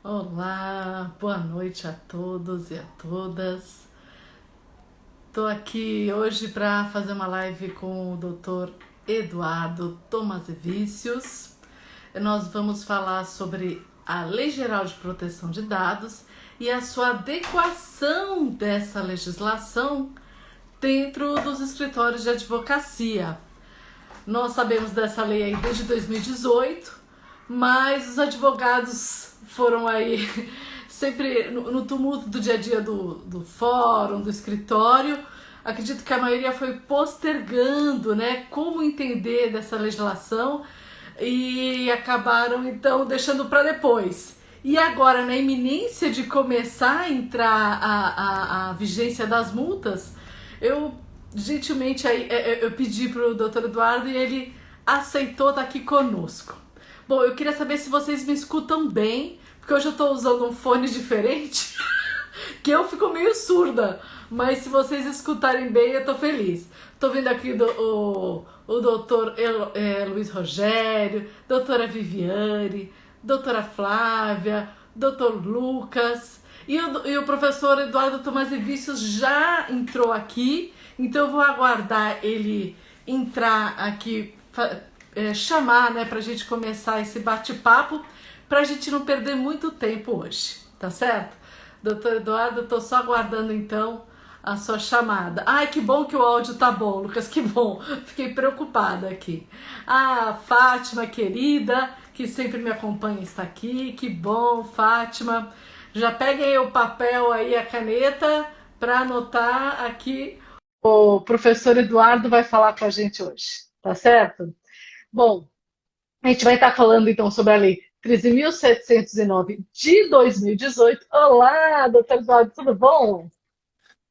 Olá, boa noite a todos e a todas. Estou aqui hoje para fazer uma live com o Dr. Eduardo Tomazevicius. Nós vamos falar sobre a Lei Geral de Proteção de Dados e a sua adequação dessa legislação dentro dos escritórios de advocacia. Nós sabemos dessa lei aí desde 2018, mas os advogados foram aí sempre no tumulto do dia a dia do fórum, do escritório. Acredito que a maioria foi postergando, né, como entender dessa legislação e acabaram então deixando para depois. E agora, na iminência de começar a entrar a vigência das multas, eu gentilmente eu pedi para o doutor Eduardo e ele aceitou estar aqui conosco. Bom, eu queria saber se vocês me escutam bem, porque hoje eu estou usando um fone diferente, que eu fico meio surda, mas se vocês escutarem bem, eu estou feliz. Estou vendo aqui o doutor Luiz Rogério, doutora Viviane, doutora Flávia, doutor Lucas, e o professor Eduardo Tomazevicius já entrou aqui, então eu vou aguardar ele entrar aqui, chamar, né, para a gente começar esse bate-papo, para a gente não perder muito tempo hoje, tá certo? Doutor Eduardo, eu tô só aguardando então a sua chamada. Ai, que bom que o áudio tá bom, Lucas, que bom. Fiquei preocupada aqui. Ah, Fátima, querida, que sempre me acompanha, está aqui. Que bom, Fátima. Já peguem aí o papel aí, a caneta, para anotar aqui. O professor Eduardo vai falar com a gente hoje, tá certo? Bom, a gente vai estar falando então sobre a Lei 13.709 de 2018. Olá, doutor Eduardo, tudo bom?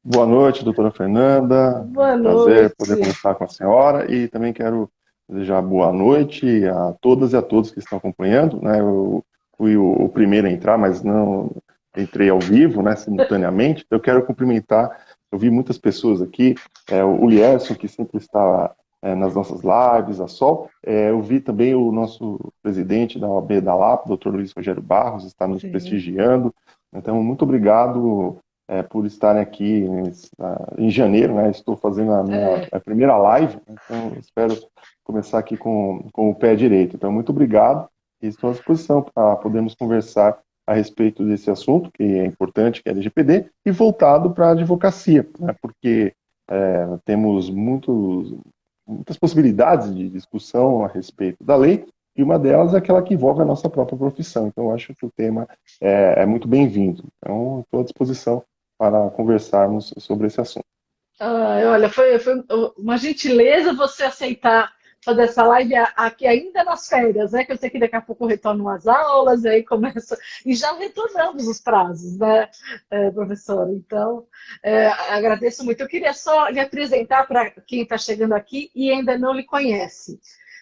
Boa noite, doutora Fernanda. Boa Prazer poder noite. conversar com a senhora e também quero desejar boa noite a todas e a todos que estão acompanhando, né? Eu fui o primeiro a entrar, mas não entrei ao vivo, né, simultaneamente. Eu quero cumprimentar, eu vi muitas pessoas aqui, o Lierson, que sempre está nas nossas lives, a Sol. Eu vi também o nosso presidente da OAB da Lapa, doutor Luiz Rogério Barros, está nos Sim. prestigiando. Então, muito obrigado por estarem aqui em janeiro, né? Estou fazendo a minha É, a primeira live, então espero começar aqui com o pé direito. Então, muito obrigado e estou à disposição para podermos conversar a respeito desse assunto, que é importante, que é LGPD, e voltado para a advocacia, né? Porque temos muitas possibilidades de discussão a respeito da lei, e uma delas é aquela que envolve a nossa própria profissão. Então, eu acho que o tema é muito bem-vindo. Então, estou à disposição para conversarmos sobre esse assunto. olha, foi uma gentileza você aceitar fazer essa live aqui ainda nas férias, né? Que eu sei que daqui a pouco retornam as aulas, e aí começa. E já retornamos os prazos, né, professor? Então, agradeço muito. Eu queria só lhe apresentar para quem está chegando aqui e ainda não lhe conhece.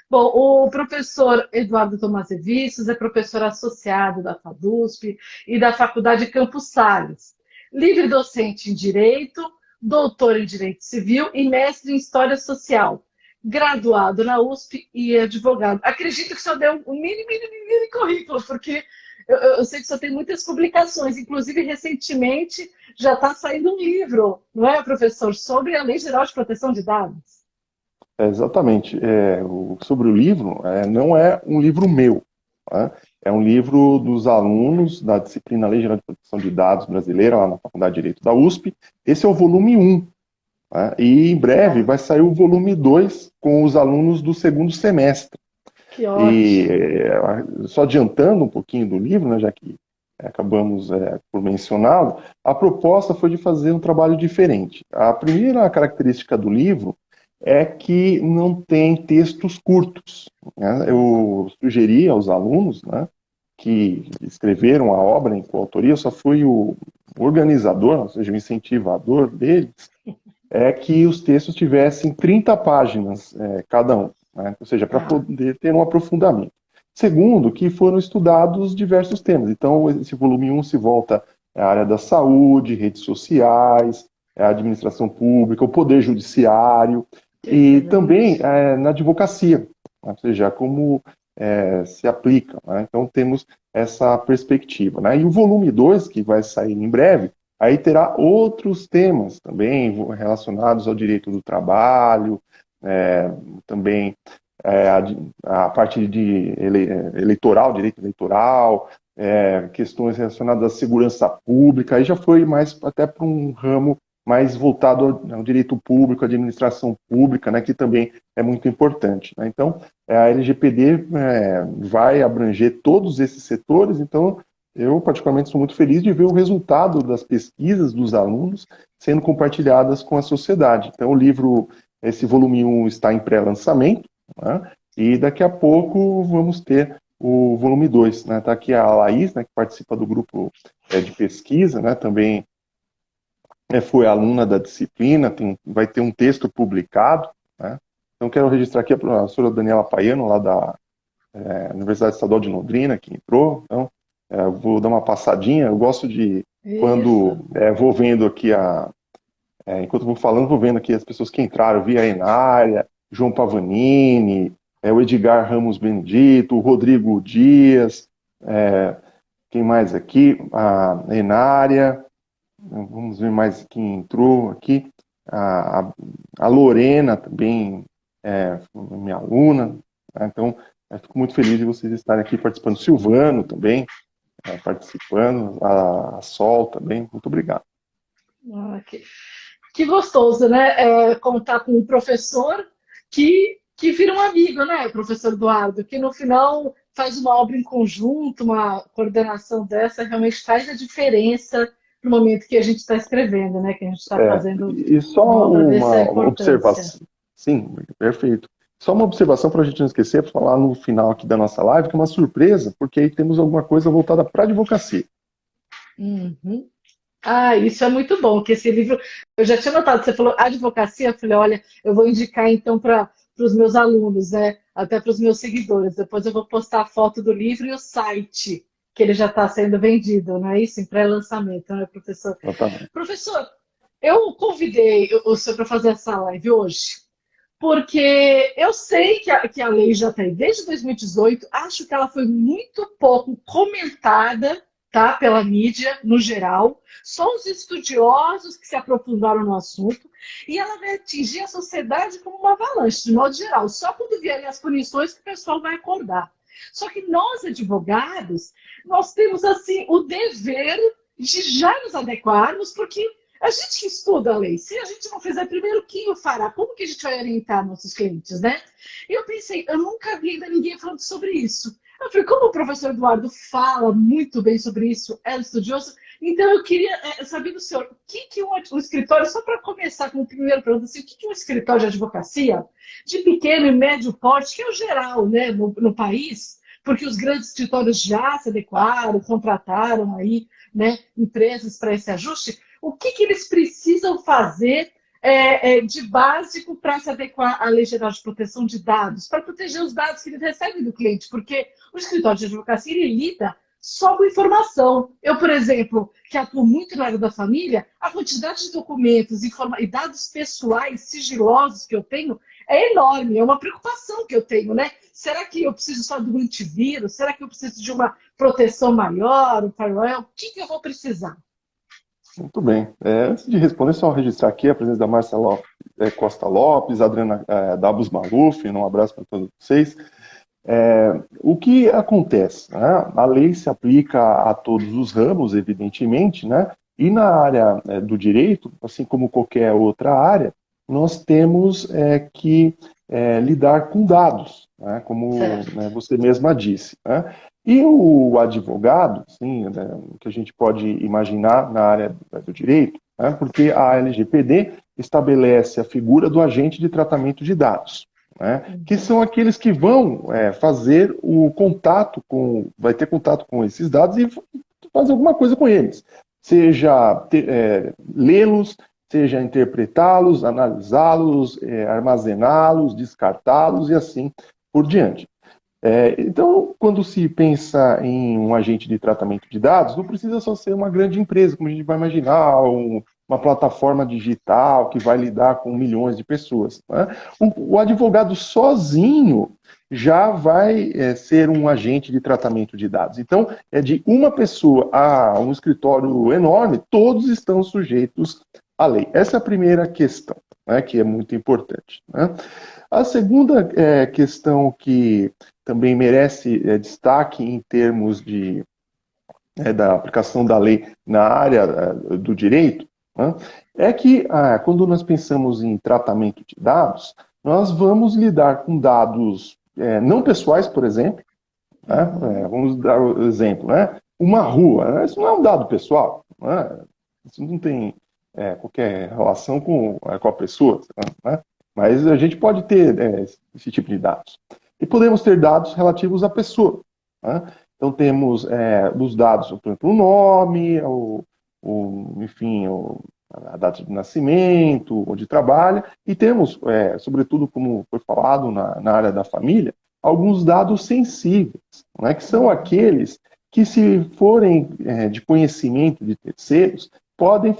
Bom, o professor Eduardo Tomazevicius é professor associado da FADUSP e da Faculdade Campos Sales. Livre docente em Direito, doutor em Direito Civil e mestre em História Social. Graduado na USP e advogado. Acredito que o senhor deu um mini currículo, porque eu sei que o senhor tem muitas publicações, inclusive recentemente já está saindo um livro, não é, professor, sobre a Lei Geral de Proteção de Dados. Exatamente. Sobre o livro, não é um livro meu, tá? É um livro dos alunos da disciplina Lei Geral de Proteção de Dados brasileira, lá na Faculdade de Direito da USP. Esse é o volume 1. Tá? E em breve vai sair o volume 2 com os alunos do segundo semestre. Que E ótimo. só adiantando um pouquinho do livro, né, já que acabamos por mencioná-lo, a proposta foi de fazer um trabalho diferente. A primeira característica do livro é que não tem textos curtos, né? Eu sugeri aos alunos, né, que escreveram a obra em coautoria, eu só fui o organizador, ou seja, o incentivador deles, é que os textos tivessem 30 páginas cada um, né? Ou seja, para Tá. poder ter um aprofundamento. Segundo, que foram estudados diversos temas. Então, esse volume 1 se volta à área da saúde, redes sociais, à administração pública, o poder judiciário Que e também excelente. na advocacia. Ou seja, como se aplicam, né? Então temos essa perspectiva, né? E o volume 2, que vai sair em breve, aí terá outros temas também relacionados ao direito do trabalho, também a parte de eleitoral, direito eleitoral, questões relacionadas à segurança pública, aí já foi mais até para um ramo mais voltado ao direito público, à administração pública, né, que também é muito importante, né? Então, a LGPD vai abranger todos esses setores, então eu particularmente sou muito feliz de ver o resultado das pesquisas dos alunos sendo compartilhadas com a sociedade. Então, o livro, esse volume 1 está em pré-lançamento, né? E daqui a pouco vamos ter o volume 2. Né? Está aqui a Laís, né, que participa do grupo de pesquisa, né, também foi aluna da disciplina, vai ter um texto publicado. Né? Então quero registrar aqui a professora Daniela Paiano, lá da Universidade Estadual de Londrina, que entrou. Então, vou dar uma passadinha. Eu gosto de, quando vou vendo aqui enquanto vou falando, vou vendo aqui as pessoas que entraram, vi a Enária, João Pavanini, o Edgar Ramos Benedito, o Rodrigo Dias, quem mais aqui? A Enária, vamos ver mais quem entrou aqui, a Lorena também minha aluna, né? Então, fico muito feliz de vocês estarem aqui participando. Silvano também participando, a Sol também, muito obrigado. Que gostoso, né? Contar com um professor que vira um amigo, né, professor Eduardo? Que no final faz uma obra em conjunto, uma coordenação dessa, realmente faz a diferença no momento que a gente está escrevendo, né? Que a gente está fazendo e só uma obra dessa uma importância. observação. Sim, perfeito. Só uma observação para a gente não esquecer, para falar no final aqui da nossa live, que é uma surpresa, porque aí temos alguma coisa voltada para a advocacia. Uhum. Ah, isso é muito bom, que esse livro, eu já tinha notado, você falou advocacia, eu falei, olha, eu vou indicar então para os meus alunos, né? Até para os meus seguidores. Depois eu vou postar a foto do livro e o site, que ele já está sendo vendido, não é isso? Em pré-lançamento, né, professor? Exatamente. Professor, eu convidei o senhor para fazer essa live hoje, porque eu sei que a lei já está aí desde 2018, acho que ela foi muito pouco comentada, tá, pela mídia no geral, só os estudiosos que se aprofundaram no assunto, e ela vai atingir a sociedade como uma avalanche, de modo geral, só quando vierem as punições que o pessoal vai acordar. Só que nós, advogados, nós temos assim o dever de já nos adequarmos, porque a gente que estuda a lei, se a gente não fizer primeiro, quem o fará? Como que a gente vai orientar nossos clientes, né? E eu pensei, eu nunca vi ainda ninguém falando sobre isso. Eu falei, como o professor Eduardo fala muito bem sobre isso, é um estudioso, então eu queria saber do senhor, o que um escritório, só para começar com o primeiro pergunta, assim, o que um escritório de advocacia, de pequeno e médio porte, que é o geral, né, no país, porque os grandes escritórios já se adequaram, contrataram aí, né, empresas para esse ajuste, o que eles precisam fazer de básico para se adequar à Lei Geral de Proteção de Dados, para proteger os dados que eles recebem do cliente, porque o escritório de advocacia ele lida só com informação. Eu, por exemplo, que atuo muito na área da família, a quantidade de documentos e dados pessoais sigilosos que eu tenho é enorme, é uma preocupação que eu tenho, né? Será que eu preciso só do antivírus? Será que eu preciso de uma proteção maior, um firewall? O que eu vou precisar? Muito bem. Antes de responder, só registrar aqui a presença da Marcela Costa Lopes, Adriana Dabos Maluf, um abraço para todos vocês. O que acontece? Né? A lei se aplica a todos os ramos, evidentemente, né? E na área do direito, assim como qualquer outra área, nós temos que lidar com dados, né? Como você mesma disse. Né? E o advogado, sim, né, o que a gente pode imaginar na área do direito, né? Porque a LGPD estabelece a figura do agente de tratamento de dados. Né, que são aqueles que vão fazer o contato vai ter contato com esses dados e fazer alguma coisa com eles. Seja lê-los, seja interpretá-los, analisá-los, armazená-los, descartá-los e assim por diante. Então, quando se pensa em um agente de tratamento de dados, não precisa só ser uma grande empresa, como a gente vai imaginar, uma plataforma digital que vai lidar com milhões de pessoas. Né? O advogado sozinho já vai ser um agente de tratamento de dados. Então, é de uma pessoa a um escritório enorme, todos estão sujeitos à lei. Essa é a primeira questão, né, que é muito importante. Né? A segunda questão que também merece destaque em termos da aplicação da lei na área do direito, né, é que quando nós pensamos em tratamento de dados, nós vamos lidar com dados não pessoais, por exemplo, né, vamos dar o exemplo, né, uma rua, né, isso não é um dado pessoal, né, isso não tem qualquer relação com a pessoa, né, mas a gente pode ter esse tipo de dados. E podemos ter dados relativos à pessoa, né? Então temos os dados, por exemplo, o nome, enfim, a data de nascimento, onde trabalha, e temos, sobretudo, como foi falado na área da família, alguns dados sensíveis, né, que são aqueles que, se forem de conhecimento de terceiros, podem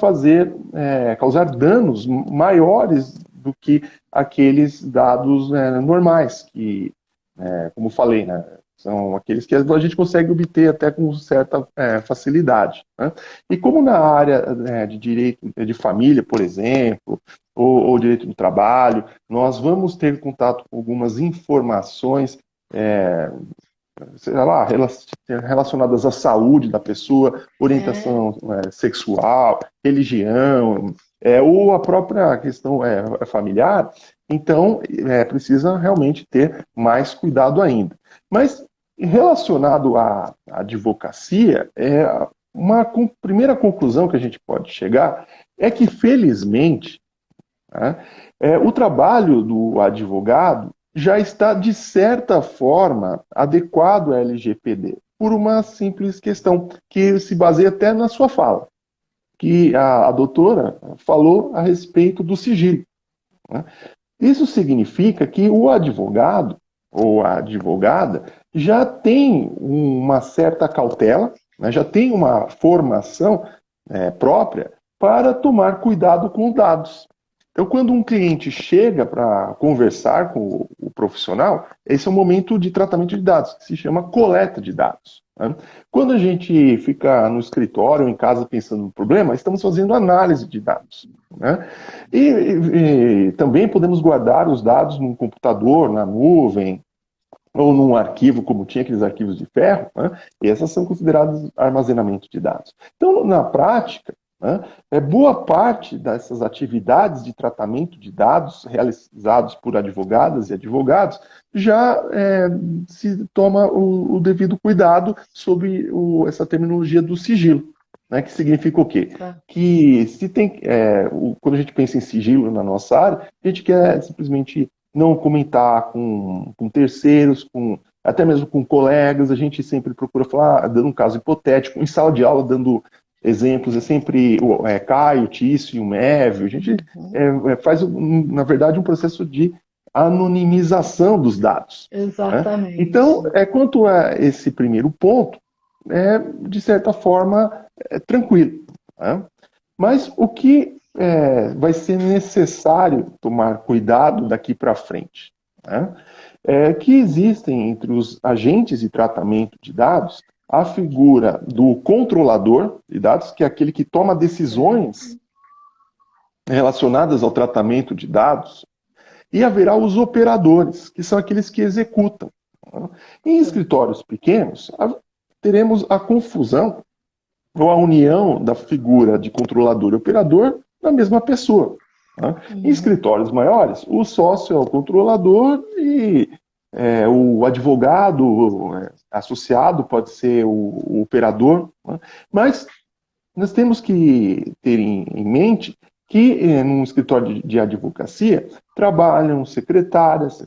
causar danos maiores do que aqueles dados normais, que, como falei, né, são aqueles que a gente consegue obter até com certa facilidade. Né? E como na área de direito de família, por exemplo, ou direito do trabalho, nós vamos ter contato com algumas informações sei lá, relacionadas à saúde da pessoa, orientação sexual, religião, ou a própria questão familiar, então precisa realmente ter mais cuidado ainda. Mas relacionado à advocacia, uma primeira conclusão que a gente pode chegar é que, felizmente, né, o trabalho do advogado já está, de certa forma, adequado à LGPD, por uma simples questão, que se baseia até na sua fala, que a doutora falou a respeito do sigilo. Né? Isso significa que o advogado ou a advogada já tem uma certa cautela, né, já tem uma formação própria para tomar cuidado com dados. Então, quando um cliente chega para conversar com o profissional, esse é o momento de tratamento de dados, que se chama coleta de dados. Né? Quando a gente fica no escritório ou em casa pensando no problema, estamos fazendo análise de dados. Né? E também podemos guardar os dados num computador, na nuvem, ou num arquivo, como tinha aqueles arquivos de ferro, né? E essas são consideradas armazenamento de dados. Então, na prática, né, boa parte dessas atividades de tratamento de dados realizados por advogadas e advogados já se toma o devido cuidado sobre essa terminologia do sigilo. Né, que significa o quê? Que se tem, quando a gente pensa em sigilo na nossa área, a gente quer simplesmente não comentar com terceiros, até mesmo com colegas. A gente sempre procura falar, dando um caso hipotético, em sala de aula, dando exemplos, é sempre Caio, Tício e o Mévio. A gente faz, na verdade, um processo de anonimização dos dados. Exatamente. Né? Então, quanto a esse primeiro ponto, de certa forma, tranquilo. Né? Mas o que vai ser necessário tomar cuidado daqui para frente? Né? Que existem entre os agentes de tratamento de dados a figura do controlador de dados, que é aquele que toma decisões relacionadas ao tratamento de dados, e haverá os operadores, que são aqueles que executam. Em escritórios pequenos, teremos a confusão ou a união da figura de controlador e operador na mesma pessoa. Em escritórios maiores, o sócio é o controlador e o advogado associado pode ser o operador. Mas nós temos que ter em mente que num escritório de advocacia trabalham secretários,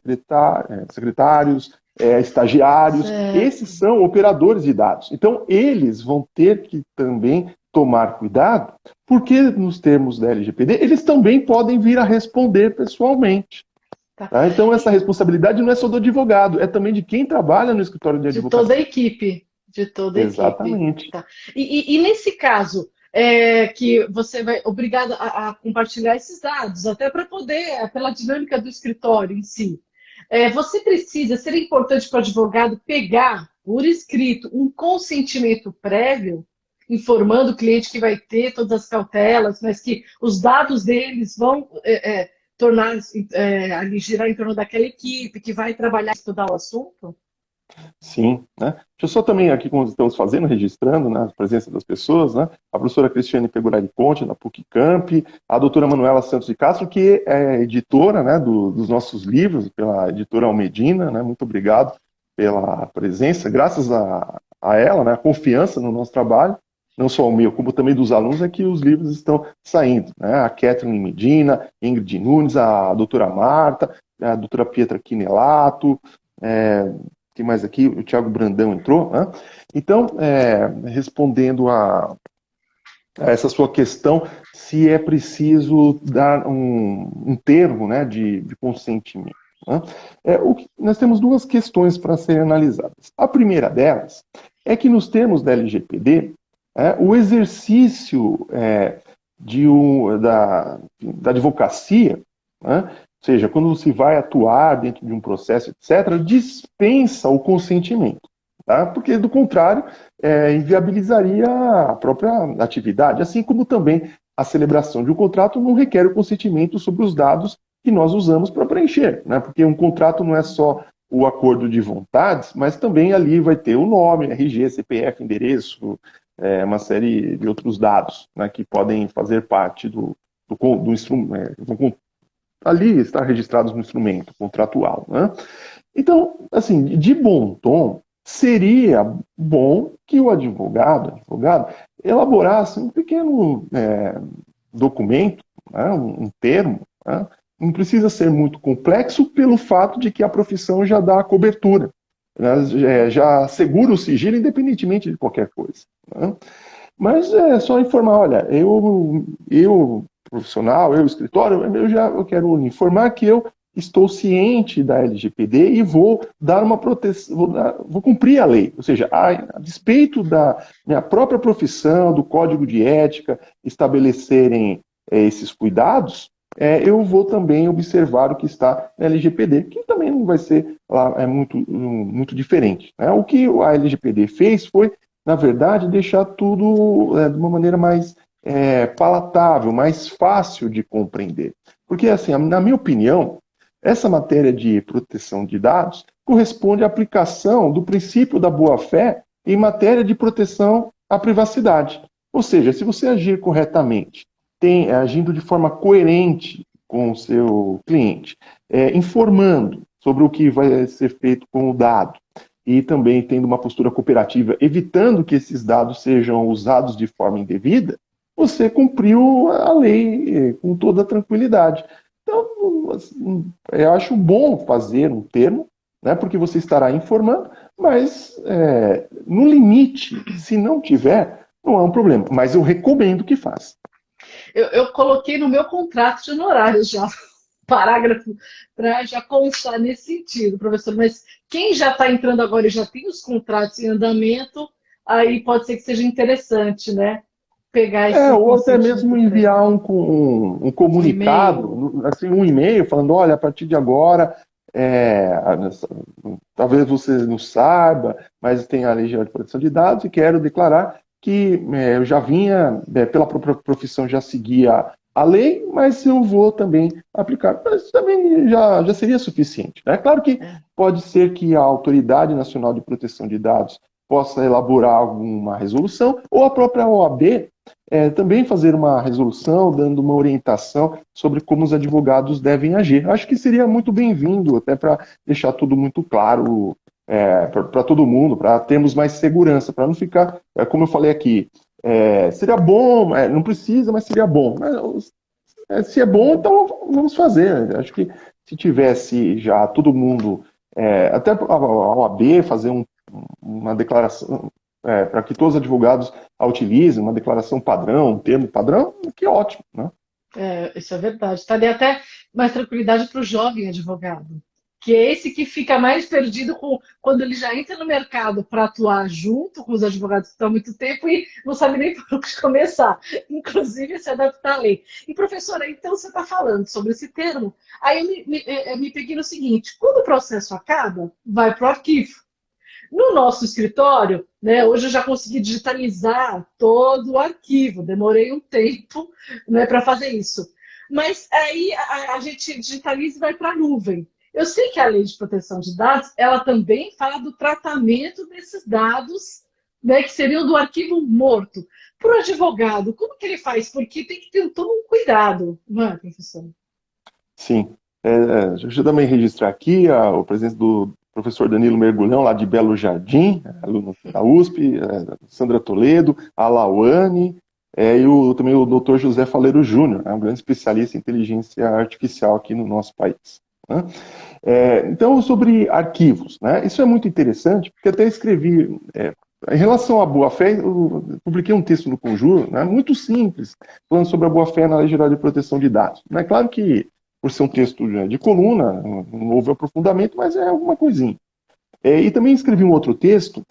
estagiários, esses são operadores de dados. Então, eles vão ter que também tomar cuidado, porque nos termos da LGPD, eles também podem vir a responder pessoalmente. Tá? Então, essa responsabilidade não é só do advogado, é também de quem trabalha no escritório de advocacia. De toda a equipe. De toda a equipe. Exatamente. Tá. E nesse caso, que você vai obrigada a compartilhar esses dados, até para poder, pela dinâmica do escritório em si, você precisa, seria importante para o advogado pegar por escrito um consentimento prévio, informando o cliente que vai ter todas as cautelas, mas que os dados deles vão tornar ali girar em torno daquela equipe que vai trabalhar e estudar o assunto? Sim, né? Deixa eu só também aqui, como estamos fazendo, registrando, né, a presença das pessoas, né? A professora Cristiane Pegorari Ponte, da PUC-Camp, a doutora Manuela Santos de Castro, que é editora, né, dos nossos livros, pela editora Almedina, né? Muito obrigado pela presença, graças a ela, né, a confiança no nosso trabalho, não só o meu, como também dos alunos, é que os livros estão saindo, né? A Kathleen Medina, Ingrid Nunes, a doutora Marta, a doutora Pietra Quinelato, que mais aqui? O Thiago Brandão entrou, né? Então, respondendo a essa sua questão, se é preciso dar um termo, né, de consentimento. Né? Nós temos duas questões para serem analisadas. A primeira delas é que nos termos da LGPD, o exercício da advocacia, né, ou seja, quando se vai atuar dentro de um processo, etc., dispensa o consentimento. Tá? Porque, do contrário, inviabilizaria a própria atividade, assim como também a celebração de um contrato não requer o consentimento sobre os dados que nós usamos para preencher, né? Porque um contrato não é só o acordo de vontades, mas também ali vai ter o nome, RG, CPF, endereço, uma série de outros dados, né, que podem fazer parte do instrumento, ali estar registrados no instrumento contratual. Né? Então, assim, de bom tom, seria bom que o advogado elaborasse um pequeno documento, né, um termo, né, não precisa ser muito complexo pelo fato de que a profissão já dá a cobertura, né, já segura o sigilo independentemente de qualquer coisa. Né? Mas é só informar, olha, eu profissional, eu escritório, eu quero informar que eu estou ciente da LGPD e vou dar uma proteção, vou cumprir a lei. Ou seja, a despeito da minha própria profissão, do código de ética, estabelecerem esses cuidados, eu vou também observar o que está na LGPD, que também não vai ser muito diferente. Né? O que a LGPD fez foi, na verdade, deixar tudo de uma maneira mais palatável, mais fácil de compreender. Porque, assim, na minha opinião, essa matéria de proteção de dados corresponde à aplicação do princípio da boa-fé em matéria de proteção à privacidade. Ou seja, se você agir corretamente, agindo de forma coerente com o seu cliente, informando sobre o que vai ser feito com o dado, e também tendo uma postura cooperativa, evitando que esses dados sejam usados de forma indevida, você cumpriu a lei com toda a tranquilidade. Então, assim, eu acho bom fazer um termo, né, porque você estará informando, mas no limite, se não tiver, não é um problema. Mas eu recomendo que faça. Eu coloquei no meu contrato de honorários já, parágrafo, para já constar nesse sentido, professor. Mas quem já está entrando agora e já tem os contratos em andamento, aí pode ser que seja interessante, né? Pegar esse Ou até consentimento mesmo prévio. enviar um Um e-mail. comunicado, assim, um e-mail falando, olha, a partir de agora, talvez você não saiba, mas tem a Lei Geral de Proteção de Dados e quero declarar que eu já vinha, pela própria profissão, já seguia a lei, mas eu vou também aplicar. Mas também já seria suficiente. É claro que pode ser que a Autoridade Nacional de Proteção de Dados possa elaborar alguma resolução, ou a própria OAB também fazer uma resolução, dando uma orientação sobre como os advogados devem agir. Acho que seria muito bem-vindo, até para deixar tudo muito claro para todo mundo, para termos mais segurança, para não ficar, como eu falei aqui, seria bom, não precisa, mas seria bom. Mas, se é bom, então vamos fazer. Acho que se tivesse já todo mundo, até a OAB fazer uma declaração para que todos os advogados a utilizem, uma declaração padrão, um termo padrão, que ótimo, né? Isso é verdade. Estaria até mais tranquilidade para o jovem advogado, que é esse que fica mais perdido quando ele já entra no mercado para atuar junto com os advogados que estão há muito tempo e não sabe nem por onde começar, inclusive se adaptar à lei. E, professora, então você está falando sobre esse termo, aí eu me peguei no seguinte, quando o processo acaba, vai para o arquivo. No nosso escritório, né, hoje eu já consegui digitalizar todo o arquivo, demorei um tempo, né, para fazer isso. Mas aí a gente digitaliza e vai para a nuvem. Eu sei que a lei de proteção de dados, ela também fala do tratamento desses dados, né, que seriam do arquivo morto. Para o advogado, como que ele faz? Porque tem que ter todo um cuidado, não é, professor? Sim. Deixa eu também registrar aqui o presença do professor Danilo Mergulhão, lá de Belo Jardim, aluno da USP, Sandra Toledo, a Lauane, também o doutor José Faleiro Júnior, um grande especialista em inteligência artificial aqui no nosso país. Né? Então, sobre arquivos, né? Isso é muito interessante, porque até escrevi, em relação à boa-fé, eu publiquei um texto no Conjuro, né, muito simples, falando sobre a boa-fé na Lei Geral de Proteção de Dados. É claro que, por ser um texto de coluna, não houve aprofundamento, mas é alguma coisinha. E também escrevi um outro texto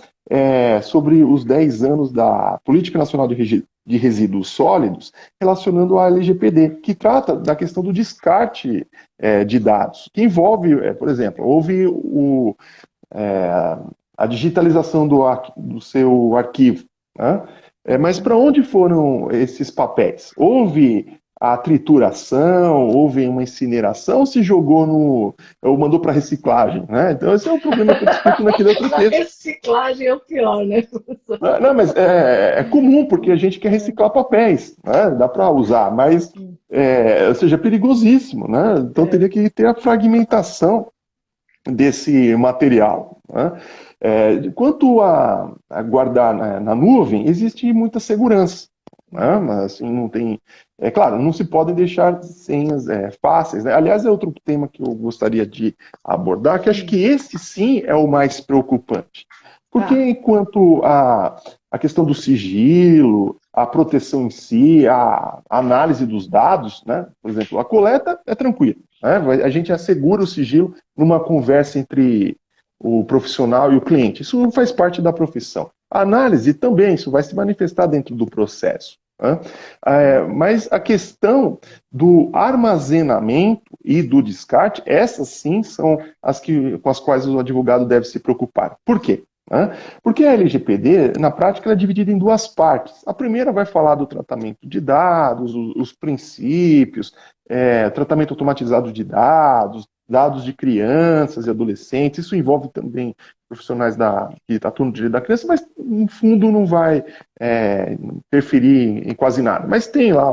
sobre os 10 anos da Política Nacional de Resíduos Sólidos, relacionando a LGPD, que trata da questão do descarte de dados, que envolve, por exemplo, houve a digitalização do seu arquivo. Né? Mas para onde foram esses papéis? Houve a trituração, houve uma incineração, ou se jogou ou mandou para reciclagem, né? Então esse é o problema que eu explico naquele outro A texto. reciclagem é o pior, né, professor? Não, mas é comum, porque a gente quer reciclar papéis, né? Dá para usar, mas, ou seja, é perigosíssimo, né? Então teria que ter a fragmentação desse material. Né? Quanto a guardar na nuvem, existe muita segurança. Né? Mas assim, não tem. Claro, não se podem deixar senhas fáceis. Né? Aliás, é outro tema que eu gostaria de abordar, que acho que esse sim é o mais preocupante. Porque enquanto a questão do sigilo, a proteção em si, a análise dos dados, né? Por exemplo, a coleta é tranquila. Né? A gente assegura o sigilo numa conversa entre o profissional e o cliente. Isso faz parte da profissão. A análise também, isso vai se manifestar dentro do processo. Né? Mas a questão do armazenamento e do descarte, essas sim são com as quais o advogado deve se preocupar. Por quê? Porque a LGPD, na prática, ela é dividida em duas partes. A primeira vai falar do tratamento de dados, os princípios, tratamento automatizado de dados, dados de crianças e adolescentes. Isso envolve também profissionais que atuam no direito da criança, mas no fundo não vai interferir em quase nada. Mas tem lá,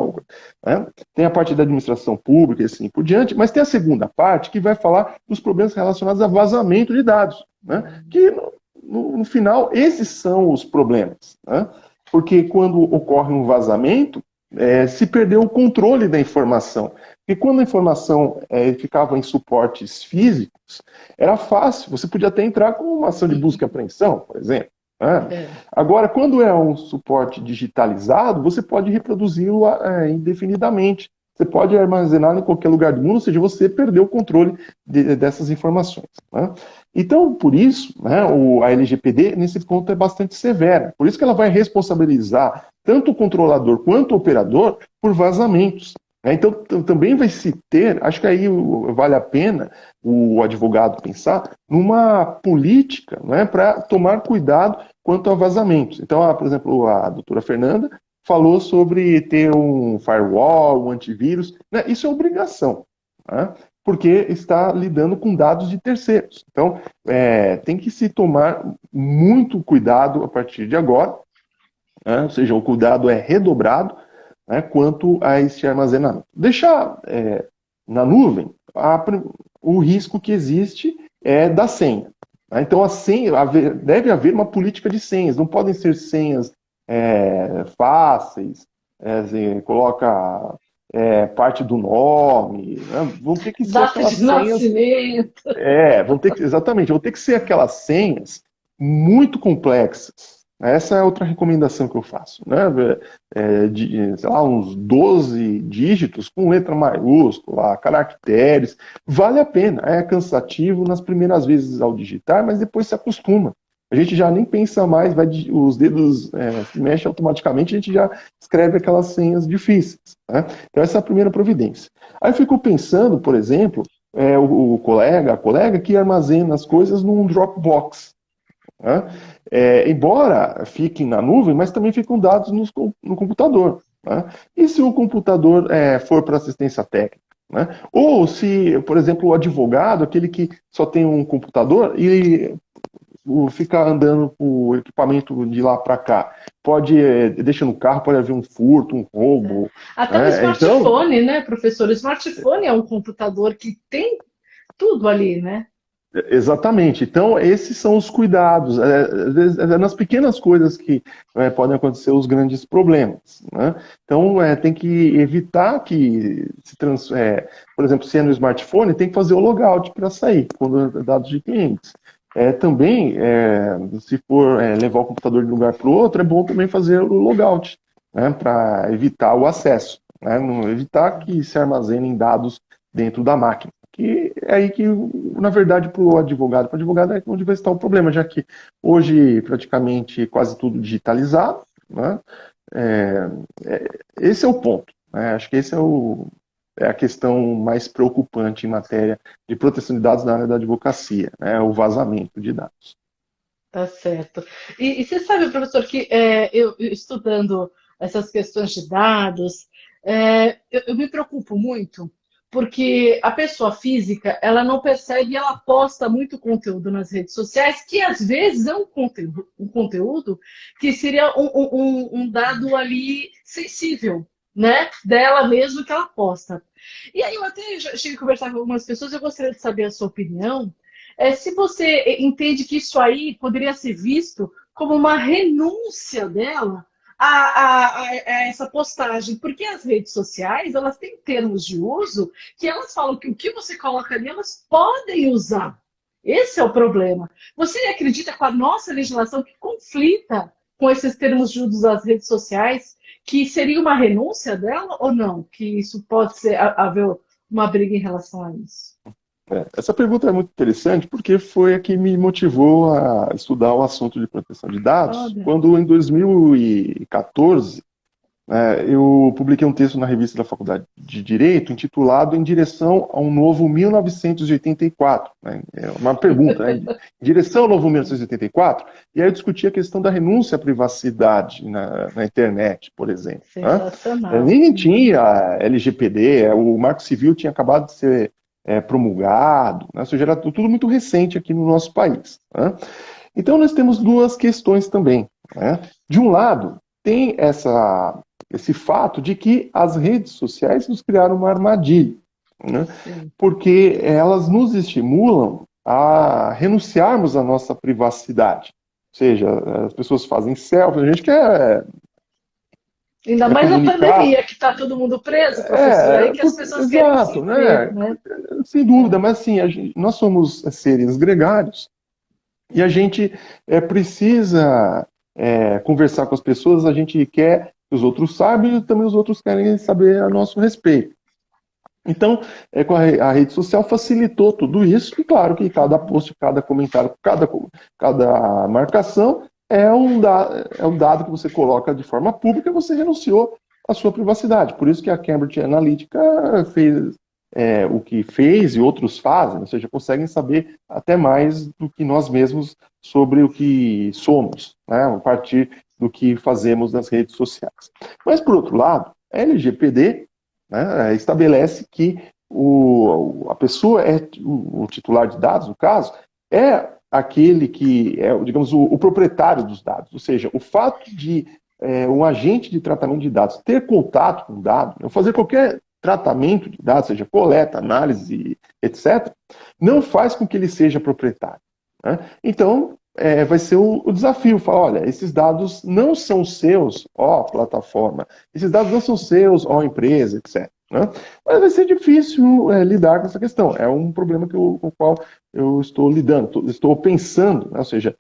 né? Tem a parte da administração pública e assim por diante, mas tem a segunda parte que vai falar dos problemas relacionados a vazamento de dados, né? Que no final, esses são os problemas. Né? Porque quando ocorre um vazamento, se perdeu o controle da informação. Porque quando a informação ficava em suportes físicos, era fácil, você podia até entrar com uma ação de busca e apreensão, por exemplo. Né? Agora, quando é um suporte digitalizado, você pode reproduzi-lo indefinidamente. Você pode armazenar em qualquer lugar do mundo, ou seja, você perdeu o controle dessas informações. Né? Então, por isso, né, a LGPD, nesse ponto, é bastante severa. Por isso que ela vai responsabilizar tanto o controlador quanto o operador por vazamentos. Né? Então, também vai se ter, acho que aí vale a pena o advogado pensar numa política, né, para tomar cuidado quanto a vazamentos. Então, por exemplo, a doutora Fernanda falou sobre ter um firewall, um antivírus. Né? Isso é obrigação, né? Porque está lidando com dados de terceiros. Então, tem que se tomar muito cuidado a partir de agora, né? Ou seja, o cuidado é redobrado, né, quanto a esse armazenamento. Deixar na nuvem, o risco que existe é da senha. Né? Então, a senha, deve haver uma política de senhas, não podem ser senhas fáceis, assim, coloca parte do nome, né? Vão ter que ser data aquelas de nascimento. exatamente, vão ter que ser aquelas senhas muito complexas, Essa é outra recomendação que eu faço, né? Sei lá, uns 12 dígitos com letra maiúscula, caracteres, vale a pena. É cansativo nas primeiras vezes ao digitar, mas depois se acostuma. A gente já nem pensa mais, os dedos se mexem automaticamente, a gente já escreve aquelas senhas difíceis, né? Então essa é a primeira providência. Aí eu fico pensando, por exemplo, a colega que armazena as coisas num Dropbox, né? Embora fiquem na nuvem, mas também ficam dados no computador, né? E se o computador for para assistência técnica? Né? Ou se, por exemplo, o advogado, aquele que só tem um computador e fica andando o equipamento de lá para cá, deixa no carro, pode haver um furto, um roubo. Até o Né? Então, smartphone, né, professor? O smartphone é um computador que tem tudo ali, né? exatamente. Então, esses são os cuidados. É nas pequenas coisas que podem acontecer os grandes problemas. Né? Então, tem que evitar que por exemplo, se é no smartphone, tem que fazer o logout para sair, quando é dados de clientes. Também, se for levar o computador de um lugar para o outro, é bom também fazer o logout, né, para evitar o acesso, né, evitar que se armazenem dados dentro da máquina. Que é aí que, na verdade, para o advogado é onde vai estar o problema, já que hoje praticamente quase tudo digitalizado, né? É, esse é o ponto, né? Acho que é a questão mais preocupante em matéria de proteção de dados na área da advocacia, né? O vazamento de dados. Tá certo. E você sabe, professor, que eu estudando essas questões de dados, eu me preocupo muito, porque a pessoa física, ela não percebe, ela posta muito conteúdo nas redes sociais, que às vezes é um conteúdo que seria um dado ali sensível, né? Dela mesmo que ela posta. E aí eu até já cheguei a conversar com algumas pessoas, eu gostaria de saber a sua opinião. Se você entende que isso aí poderia ser visto como uma renúncia dela a essa postagem, porque as redes sociais elas têm termos de uso que elas falam que o que você coloca ali elas podem usar. Esse é o problema. Você acredita com a nossa legislação que conflita com esses termos de uso das redes sociais, que seria uma renúncia dela ou não? Que isso pode ser haver uma briga em relação a isso? Essa pergunta é muito interessante porque foi a que me motivou a estudar o assunto de proteção de dados, Olha. quando em 2014 eu publiquei um texto na revista da Faculdade de Direito intitulado Em Direção a um Novo 1984. Né? É uma pergunta, né? Em direção ao novo 1984, e aí eu discuti a questão da renúncia à privacidade na internet, por exemplo. Né? Sensacional. Nem tinha LGPD, o Marco Civil tinha acabado de ser promulgado, né? Ou seja, era tudo muito recente aqui no nosso país. Né? Então nós temos duas questões também. Né? De um lado, tem esse fato de que as redes sociais nos criaram uma armadilha, né? Porque elas nos estimulam a renunciarmos à nossa privacidade. Ou seja, as pessoas fazem selfie, a gente Ainda quer mais na comunicar. pandemia, que está todo mundo preso, professor, aí que as pessoas querem se Exato, ver, né? né? Sem dúvida, mas assim, nós somos seres gregários e a gente precisa conversar com as pessoas, a gente quer que os outros saibam e também os outros querem saber a nosso respeito. Então, com a rede social facilitou tudo isso, e claro que cada post, cada comentário, cada marcação é um dado que você coloca de forma pública, você renunciou à sua privacidade. Por isso que a Cambridge Analytica fez o que fez e outros fazem, ou seja, conseguem saber até mais do que nós mesmos sobre o que somos, né, a partir do que fazemos nas redes sociais. Mas, por outro lado, a LGPD, né, estabelece que a pessoa o titular de dados, no caso, é aquele que é, digamos, o proprietário dos dados. Ou seja, o fato de um agente de tratamento de dados ter contato com o dado, ou fazer qualquer tratamento de dados, seja coleta, análise, etc., não faz com que ele seja proprietário. Né? Então, vai ser o desafio, falar, olha, esses dados não são seus, ó, plataforma, esses dados não são seus, ó, empresa, etc. Né? Mas vai ser difícil lidar com essa questão. É um problema com o qual eu estou lidando, estou pensando, né? Ou seja,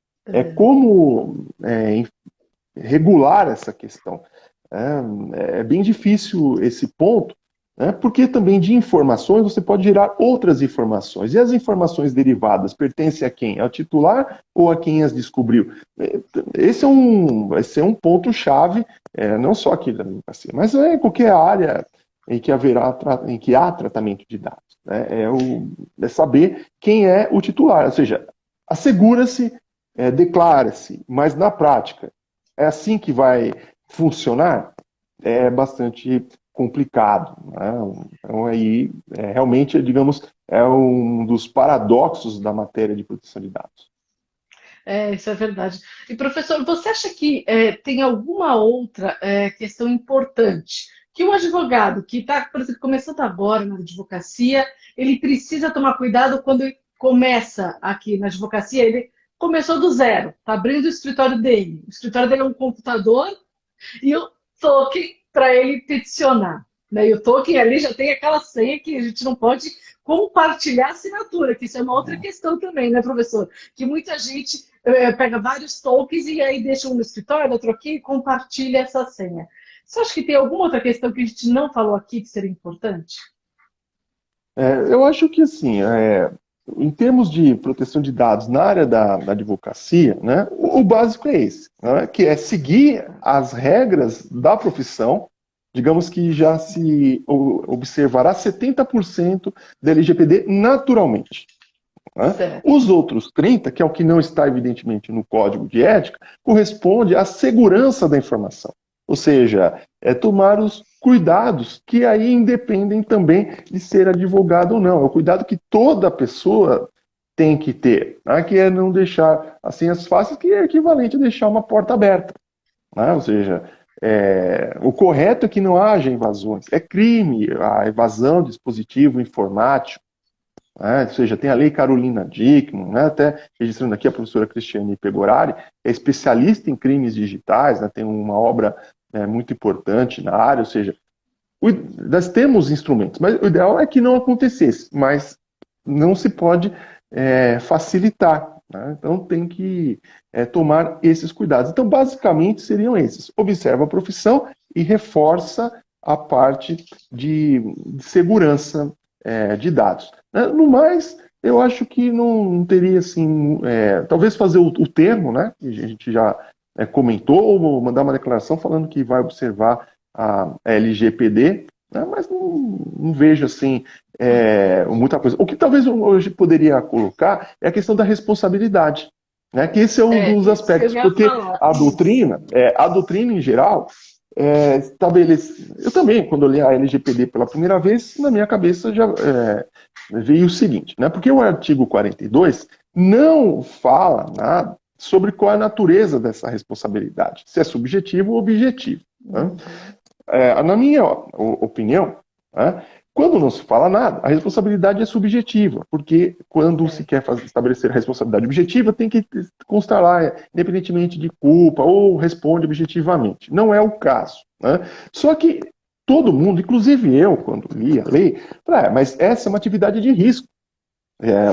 como regular essa questão. É bem difícil esse ponto, né, porque também de informações você pode gerar outras informações. E as informações derivadas pertencem a quem? Ao titular ou a quem as descobriu? Vai ser um ponto-chave, não só aqui da advocacia, mas em qualquer área em que há tratamento de dados. Né? É saber quem é o titular, ou seja, assegura-se, declara-se, mas na prática, é assim que vai funcionar? É bastante complicado. Né? Então, aí, realmente, digamos, é um dos paradoxos da matéria de proteção de dados. Isso é verdade. E professor, você acha que tem alguma outra questão importante que um advogado que está, por exemplo, começando agora na advocacia, ele precisa tomar cuidado quando ele começa aqui na advocacia, ele começou do zero, está abrindo o escritório dele. O escritório dele é um computador e o token para ele peticionar. Né? E o token ali já tem aquela senha que a gente não pode compartilhar a assinatura, que isso é uma outra questão também, né, professor? Que muita gente pega vários tokens e aí deixa um no escritório, outro aqui e compartilha essa senha. Você acha que tem alguma outra questão que a gente não falou aqui que seria importante? Eu acho que, assim, em termos de proteção de dados na área da advocacia, né, o básico é esse, né, que é seguir as regras da profissão. Digamos que já se observará 70% da LGPD naturalmente. Né? Os outros 30%, que é o que não está evidentemente no código de ética, corresponde à segurança da informação. Ou seja, tomar os cuidados que aí independem também de ser advogado ou não. É o cuidado que toda pessoa tem que ter, né? Que é não deixar assim as faces, que é equivalente a deixar uma porta aberta. Né? Ou seja, o correto é que não haja invasões. É crime a evasão de dispositivo informático. Né? Ou seja, tem a lei Carolina Dickmann, né? Até registrando aqui a professora Cristiane Pegorari, é especialista em crimes digitais, né? Tem uma obra muito importante na área, ou seja, nós temos instrumentos, mas o ideal é que não acontecesse, mas não se pode facilitar. Né? Então tem que tomar esses cuidados. Então, basicamente, seriam esses. Observa a profissão e reforça a parte de segurança de dados. No mais, eu acho que não teria, assim, talvez fazer o termo, né, que a gente já comentou, ou mandar uma declaração falando que vai observar a LGPD, né, mas não vejo, assim, muita coisa. O que talvez hoje poderia colocar é a questão da responsabilidade, né, que esse é um dos Isso que eu aspectos, ia porque falar. a doutrina em geral, estabelece. Eu também, quando eu li a LGPD pela primeira vez, na minha cabeça já veio o seguinte, né? Porque o artigo 42 não fala nada sobre qual é a natureza dessa responsabilidade, se é subjetivo ou objetivo. Né? Na minha opinião, né, quando não se fala nada, a responsabilidade é subjetiva, porque quando se quer estabelecer a responsabilidade objetiva, tem que constar lá, independentemente de culpa, ou responde objetivamente. Não é o caso. Né? Só que todo mundo, inclusive eu, quando li a lei, falei, mas essa é uma atividade de risco,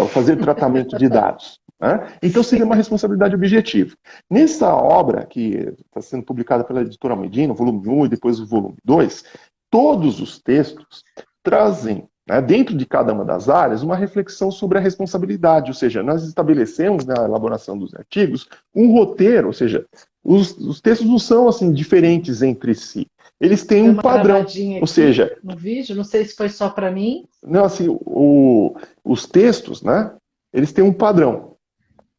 fazer tratamento de dados. Né? Então seria uma responsabilidade objetiva. Nessa obra, que está sendo publicada pela editora Medina, volume 1 e depois o volume 2, todos os textos trazem, né, dentro de cada uma das áreas, uma reflexão sobre a responsabilidade, ou seja, nós estabelecemos na elaboração dos artigos um roteiro, ou seja, os textos não são assim diferentes entre si, eles têm Tem um uma padrão, travadinha ou aqui seja, no vídeo, não sei se foi só para mim. não, assim, os textos, né, eles têm um padrão.